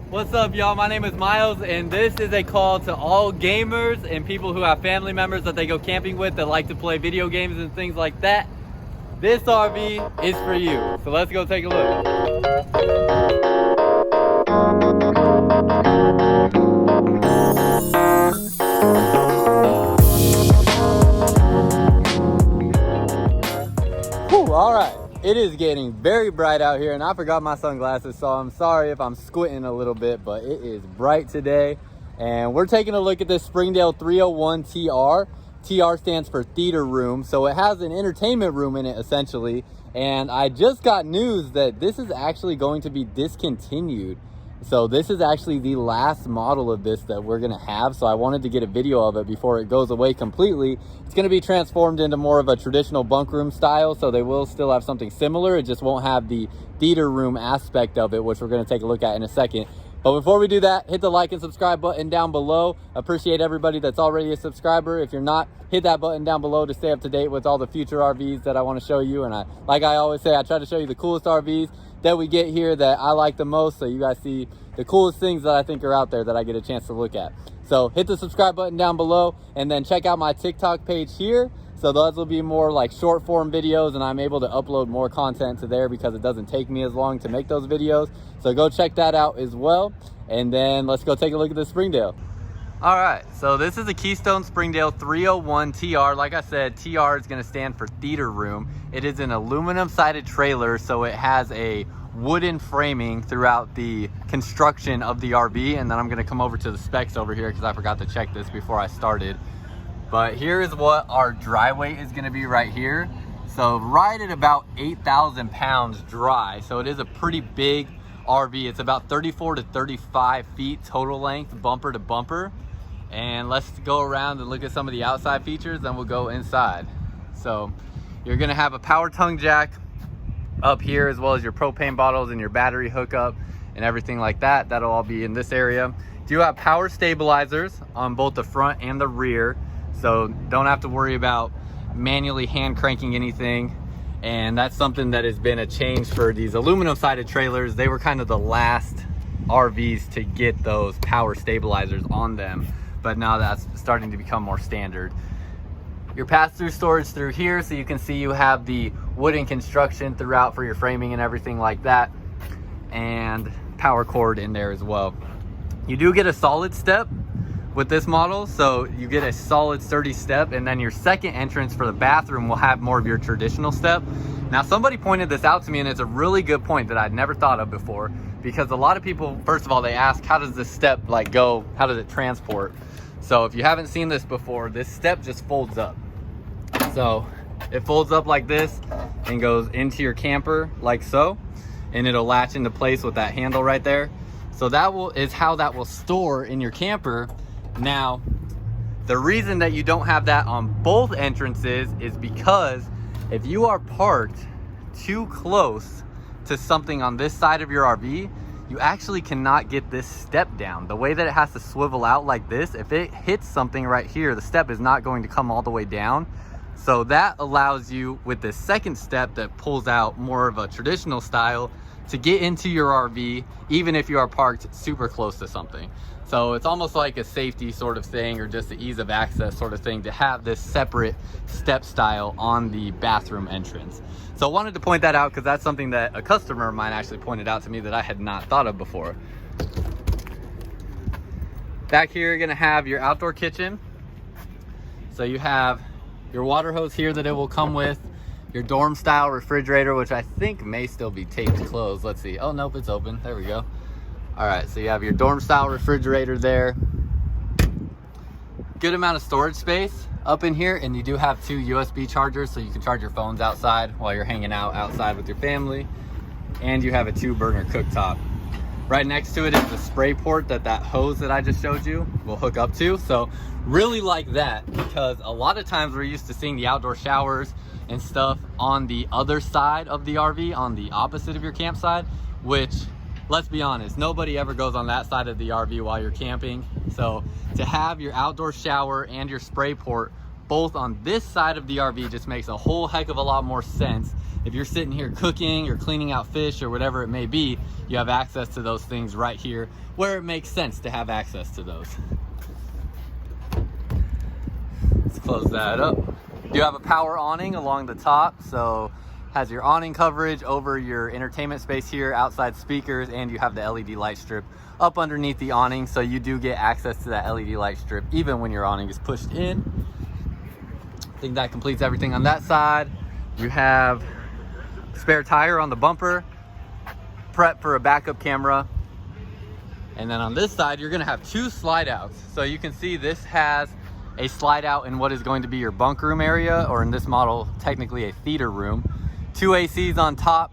What's up, y'all? My name is Miles, and this is a call to all gamers and people who have family members that they go camping with that like to play video games and things like that. This RV is for you. So let's go take a look. Whew, all right. It is getting very bright out here, and I forgot my sunglasses, so I'm sorry if I'm squinting a little bit, but it is bright today. And we're taking a look at this Springdale 301 TR. TR stands for theater room, so it has an entertainment room in it essentially. And I just got news that this is actually going to be discontinued. So this is actually the last model of this that we're gonna have. So I wanted to get a video of it before it goes away completely. It's gonna be transformed into more of a traditional bunk room style. So they will still have something similar. It just won't have the theater room aspect of it, which we're gonna take a look at in a second. But before we do that, hit the like and subscribe button down below. Appreciate everybody that's already a subscriber. If you're not, hit that button down below to stay up to date with all the future RVs that I wanna show you. And like I always say, I try to show you the coolest RVs that we get here that I like the most, so you guys see the coolest things that I think are out there that I get a chance to look at. So hit the subscribe button down below, and then check out my TikTok page here. So those will be more like short form videos, and I'm able to upload more content to there because it doesn't take me as long to make those videos. So go check that out as well. And then let's go take a look at the Springdale. All right, so this is a Keystone Springdale 301 TR. Like I said, TR is gonna stand for theater room. It is an aluminum sided trailer, so it has a wooden framing throughout the construction of the RV. And then I'm gonna come over to the specs over here because I forgot to check this before I started. But here is what our dry weight is gonna be right here. So right at about 8,000 pounds dry. So it is a pretty big RV. It's about 34 to 35 feet total length, bumper to bumper. And let's go around and look at some of the outside features, then we'll go inside. So you're gonna have a power tongue jack up here, as well as your propane bottles and your battery hookup and everything like that. That'll all be in this area. You have power stabilizers on both the front and the rear, so don't have to worry about manually hand cranking anything. And that's something that has been a change for these aluminum sided trailers. They were kind of the last RVs to get those power stabilizers on them, but now that's starting to become more standard. Your pass-through storage through here, so you can see you have the wooden construction throughout for your framing and everything like that, and power cord in there as well. You do get a solid step with this model, so you get a solid sturdy step, and then your second entrance for the bathroom will have more of your traditional step. Now somebody pointed this out to me, and it's a really good point that I'd never thought of before, because a lot of people, first of all, they ask, how does this step like go? How does it transport? So if you haven't seen this before, this step just folds up. So it folds up like this and goes into your camper like so, and it'll latch into place with that handle right there. So that is how that will store in your camper. Now, the reason that you don't have that on both entrances is because if you are parked too close to something on this side of your RV, you actually cannot get this step down. The way that it has to swivel out like this, if it hits something right here, the step is not going to come all the way down. So that allows you, with this second step that pulls out more of a traditional style, to get into your RV, even if you are parked super close to something. So it's almost like a safety sort of thing, or just the ease of access sort of thing, to have this separate step style on the bathroom entrance. So I wanted to point that out because that's something that a customer of mine actually pointed out to me that I had not thought of before. Back here, you're gonna have your outdoor kitchen. So you have your water hose here that it will come with, your dorm style refrigerator, which I think may still be taped closed. Let's see. Oh, nope, it's open. There we go. All right, so you have your dorm style refrigerator there. Good amount of storage space up in here, and you do have 2 USB chargers, so you can charge your phones outside while you're hanging out outside with your family. And you have a 2-burner cooktop. Right next to it is the spray port that hose that I just showed you will hook up to. So really like that, because a lot of times we're used to seeing the outdoor showers and stuff on the other side of the RV, on the opposite of your campsite, which, let's be honest, nobody ever goes on that side of the RV while you're camping. So to have your outdoor shower and your spray port both on this side of the RV just makes a whole heck of a lot more sense if you're sitting here cooking or cleaning out fish or whatever it may be, you have access to those things right here where it makes sense to have access to those. Let's close that up. You have a power awning along the top, so has your awning coverage over your entertainment space here, outside speakers, and you have the LED light strip up underneath the awning, so you do get access to that LED light strip even when your awning is pushed in. I think that completes everything on that side. You have spare tire on the bumper, prep for a backup camera. And then on this side, you're gonna have two slide outs. So you can see this has a slide out in what is going to be your bunk room area, or in this model, technically a theater room. Two ACs on top.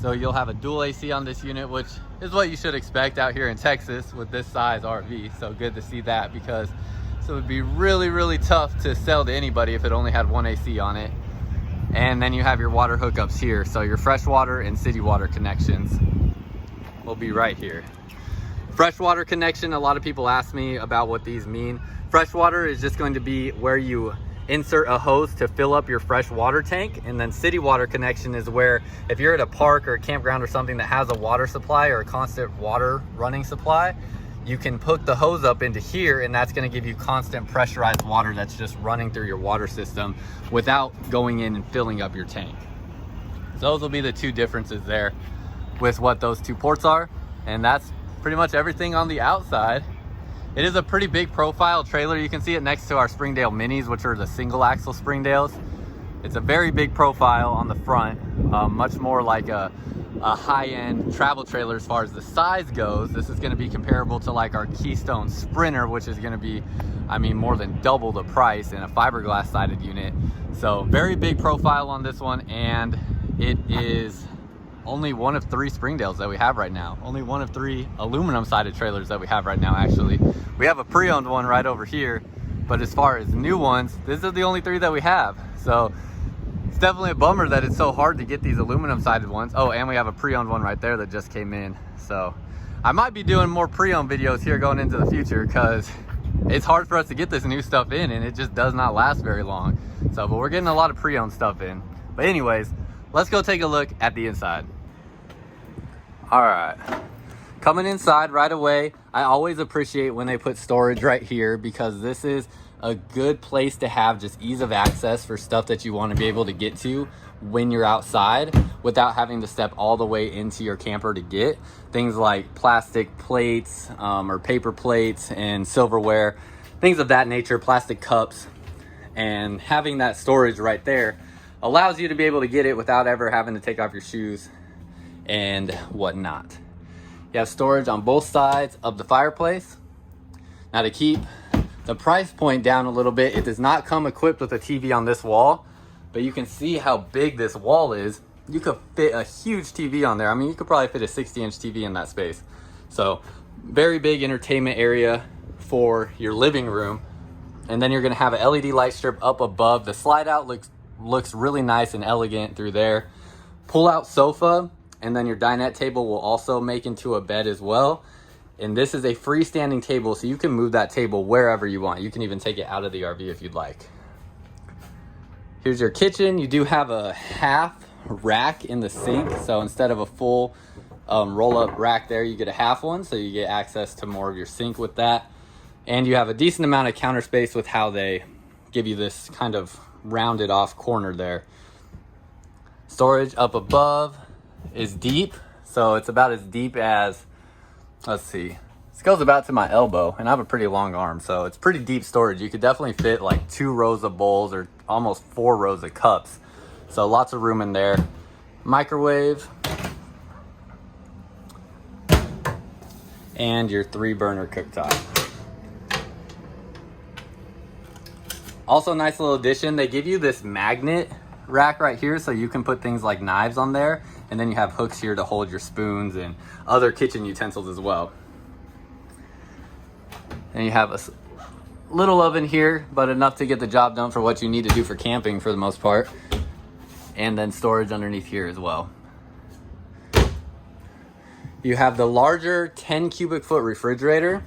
So you'll have a dual AC on this unit, which is what you should expect out here in Texas with this size RV. So good to see that, because so it would be really, really tough to sell to anybody if it only had one AC on it. And then you have your water hookups here. So your freshwater and city water connections will be right here. Freshwater connection, a lot of people ask me about what these mean. Freshwater is just going to be where you insert a hose to fill up your fresh water tank. And then city water connection is where, if you're at a park or a campground or something that has a water supply or a constant water running supply, you can hook the hose up into here, and that's going to give you constant pressurized water that's just running through your water system without going in and filling up your tank. So those will be the two differences there with what those two ports are. And that's pretty much everything on the outside. It is a pretty big profile trailer. You can see it next to our Springdale Minis, which are the single axle Springdales. It's a very big profile on the front, much more like a high-end travel trailer as far as the size goes. This is going to be comparable to like our Keystone Sprinter, which is going to be, I mean, more than double the price in a fiberglass sided unit. So very big profile on this one, and it is only one of 3 Springdales that we have right now. Only one of 3 aluminum sided trailers that we have right now, actually. We have a pre-owned one right over here, but as far as new ones, these are the only 3 that we have. So it's definitely a bummer that it's so hard to get these aluminum sided ones. Oh, and we have a pre-owned one right there that just came in. So I might be doing more pre-owned videos here going into the future, because it's hard for us to get this new stuff in, and it just does not last very long. So, but we're getting a lot of pre-owned stuff in. But anyways, let's go take a look at the inside. All right, coming inside right away, I always appreciate when they put storage right here, because this is a good place to have just ease of access for stuff that you want to be able to get to when you're outside without having to step all the way into your camper to get things like plastic plates or paper plates and silverware, things of that nature, plastic cups. And having that storage right there allows you to be able to get it without ever having to take off your shoes and whatnot. You have storage on both sides of the fireplace. Now, to keep the price point down a little bit, it does not come equipped with a TV on this wall, but you can see how big this wall is. You could fit a huge TV on there. I mean, you could probably fit a 60-inch TV in that space. So very big entertainment area for your living room. And then you're gonna have an LED light strip up above. The slide out looks really nice and elegant through there. Pull out sofa, and then your dinette table will also make into a bed as well. And this is a freestanding table, so you can move that table wherever you want. You can even take it out of the RV if you'd like. Here's your kitchen. You do have a half rack in the sink. So instead of a full roll-up rack there, you get a half one. So you get access to more of your sink with that. And you have a decent amount of counter space with how they give you this kind of rounded off corner there. Storage up above is deep. So it's about as deep as, let's see, this goes about to my elbow, and I have a pretty long arm, so it's pretty deep storage. You could definitely fit like 2 rows of bowls or almost 4 rows of cups. So lots of room in there. Microwave. And your 3-burner cooktop. Also, nice little addition, they give you this magnet rack right here, so you can put things like knives on there, and then you have hooks here to hold your spoons and other kitchen utensils as well. And you have a little oven here, but enough to get the job done for what you need to do for camping for the most part. And then storage underneath here as well. You have the larger 10 cubic foot refrigerator.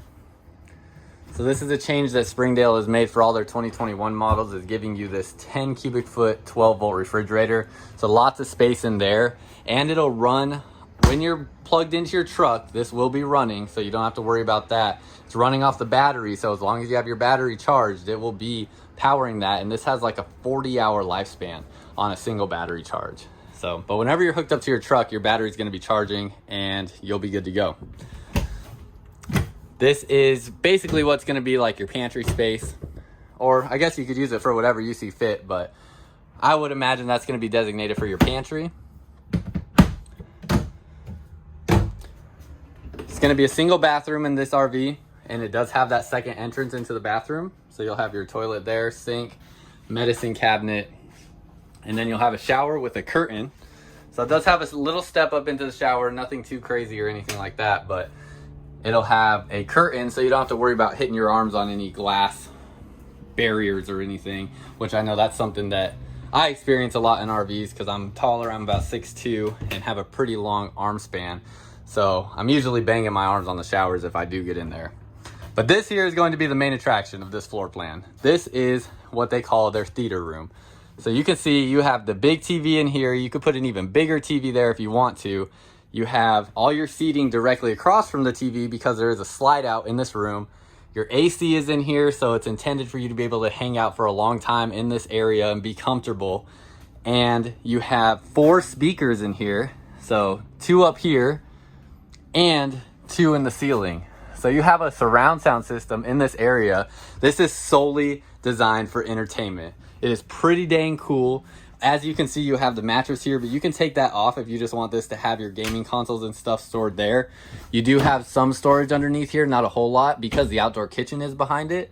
So this is a change that Springdale has made for all their 2021 models, is giving you this 10 cubic foot, 12 volt refrigerator. So lots of space in there, and it'll run when you're plugged into your truck. This will be running, so you don't have to worry about that. It's running off the battery, so as long as you have your battery charged, it will be powering that. And this has like a 40-hour lifespan on a single battery charge. So, but whenever you're hooked up to your truck, your battery is going to be charging and you'll be good to go. This is basically what's going to be like your pantry space, or I guess you could use it for whatever you see fit, but I would imagine that's going to be designated for your pantry. It's going to be a single bathroom in this RV, and it does have that second entrance into the bathroom. So you'll have your toilet there, sink, medicine cabinet, and then you'll have a shower with a curtain. So it does have a little step up into the shower, nothing too crazy or anything like that, but it'll have a curtain so you don't have to worry about hitting your arms on any glass barriers or anything, which I know that's something that I experience a lot in RVs because I'm taller. I'm about 6'2" and have a pretty long arm span. So I'm usually banging my arms on the showers if I do get in there. But this here is going to be the main attraction of this floor plan. This is what they call their theater room. So you can see you have the big TV in here. You could put an even bigger TV there if you want to. You have all your seating directly across from the TV because there is a slide out in this room. Your AC is in here, so it's intended for you to be able to hang out for a long time in this area and be comfortable. And you have 4 speakers in here. So 2 up here and 2 in the ceiling. So you have a surround sound system in this area. This is solely designed for entertainment. It is pretty dang cool. As you can see, you have the mattress here, but you can take that off if you just want this to have your gaming consoles and stuff stored there. You do have some storage underneath here, not a whole lot because the outdoor kitchen is behind it,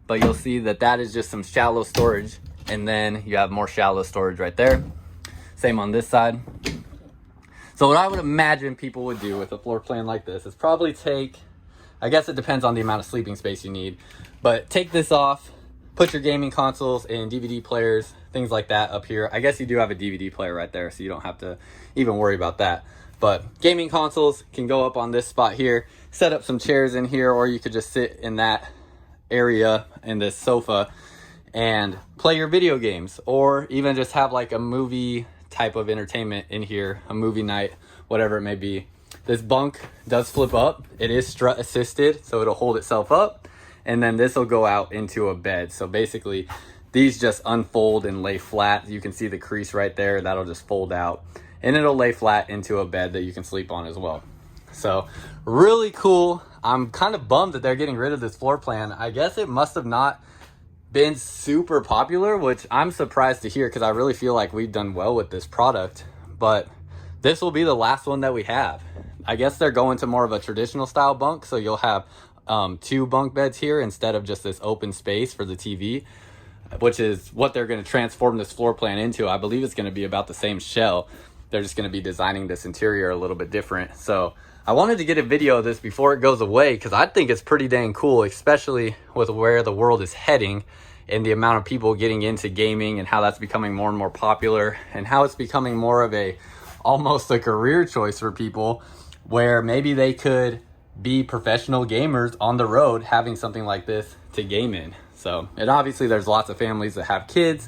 but you'll see that that is just some shallow storage, and then you have more shallow storage right there. Same on this side. So what I would imagine people would do with a floor plan like this is probably take, I guess it depends on the amount of sleeping space you need, but take this off, put your gaming consoles and DVD players, things like that up here. I guess you do have a DVD player right there, so you don't have to even worry about that. But gaming consoles can go up on this spot here, set up some chairs in here, or you could just sit in that area in this sofa and play your video games, or even just have like a movie type of entertainment in here, a movie night, whatever it may be. This bunk does flip up. It is strut assisted, so it'll hold itself up. And then this will go out into a bed. So basically these just unfold and lay flat. You can see the crease right there. That'll just fold out and it'll lay flat into a bed that you can sleep on as well. So really cool. I'm kind of bummed that they're getting rid of this floor plan. I guess it must have not been super popular, which I'm surprised to hear because I really feel like we've done well with this product. But this will be the last one that we have. I guess they're going to more of a traditional style bunk. So you'll have 2 bunk beds here instead of just this open space for the TV, which is what they're going to transform this floor plan into. I believe it's going to be about the same shell. They're just going to be designing this interior a little bit different. So I wanted to get a video of this before it goes away because I think it's pretty dang cool, especially with where the world is heading and the amount of people getting into gaming and how that's becoming more and more popular and how it's becoming more of a almost a career choice for people where maybe they could be professional gamers on the road having something like this to game in. So, and obviously there's lots of families that have kids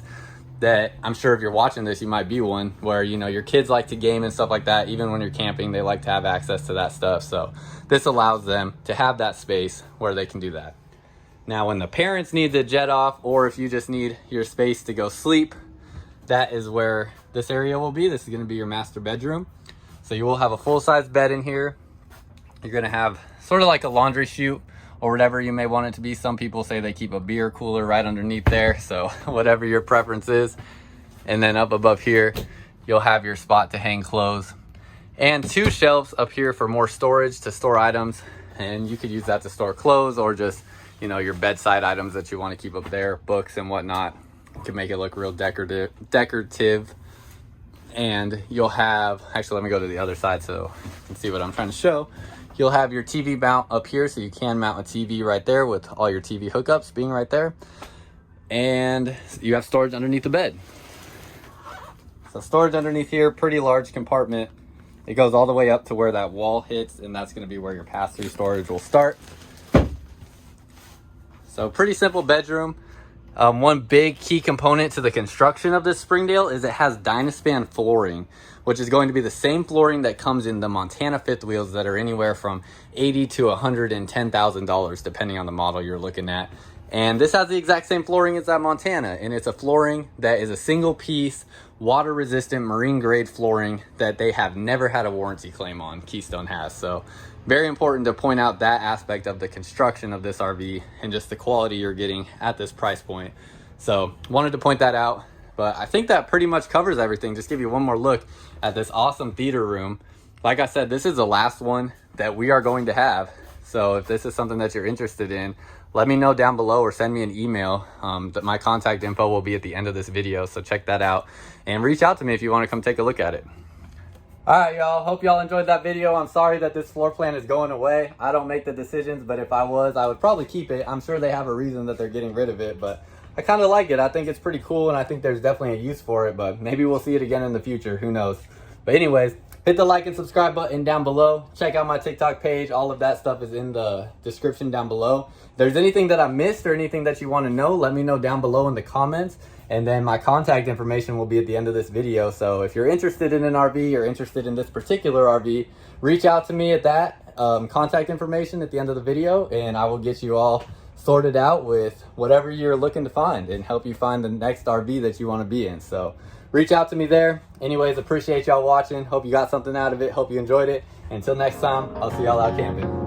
that I'm sure if you're watching this, you might be one where, you know, your kids like to game and stuff like that. Even when you're camping, they like to have access to that stuff. So this allows them to have that space where they can do that. Now, when the parents need to jet off, or if you just need your space to go sleep, that is where this area will be. This is going to be your master bedroom. So you will have a full-size bed in here. You're going to have sort of like a laundry chute or whatever you may want it to be. Some people say they keep a beer cooler right underneath there. So whatever your preference is. And then up above here, you'll have your spot to hang clothes. And 2 shelves up here for more storage to store items. And you could use that to store clothes or just, you know, your bedside items that you want to keep up there, books and whatnot. You can make it look real decorative. And you'll have, actually let me go to the other side so you can see what I'm trying to show. You'll have your TV mount up here, so you can mount a TV right there with all your TV hookups being right there. And you have storage underneath the bed. So storage underneath here, pretty large compartment. It goes all the way up to where that wall hits, and that's going to be where your pass-through storage will start. So pretty simple bedroom. One big key component to the construction of this Springdale is it has Dynaspan flooring, which is going to be the same flooring that comes in the Montana fifth wheels that are anywhere from $80,000 to $110,000, depending on the model you're looking at. And this has the exact same flooring as that Montana, and it's a flooring that is a single piece, water resistant, marine grade flooring that they have never had a warranty claim on. Keystone has. So very important to point out that aspect of the construction of this RV and just the quality you're getting at this price point. So wanted to point that out, but I think that pretty much covers everything. Just give you one more look at this awesome theater room. Like I said, this is the last one that we are going to have. So if this is something that you're interested in, let me know down below or send me an email. My contact info will be at the end of this video, so check that out and reach out to me if you want to come take a look at it. All right, y'all. Hope y'all enjoyed that video. I'm sorry that this floor plan is going away. I don't make the decisions, but if I was, I would probably keep it. I'm sure they have a reason that they're getting rid of it, but I kind of like it. I think it's pretty cool, and I think there's definitely a use for it, but maybe we'll see it again in the future. Who knows? But anyways, hit the like and subscribe button down below. Check out my TikTok page. All of that stuff is in the description down below. If there's anything that I missed or anything that you want to know, let me know down below in the comments. And then my contact information will be at the end of this video. So if you're interested in an RV or interested in this particular RV, reach out to me at that contact information at the end of the video, and I will get you all sorted out with whatever you're looking to find and help you find the next RV that you want to be in. So reach out to me there. Anyways, appreciate y'all watching. Hope you got something out of it. Hope you enjoyed it. Until next time, I'll see y'all out camping.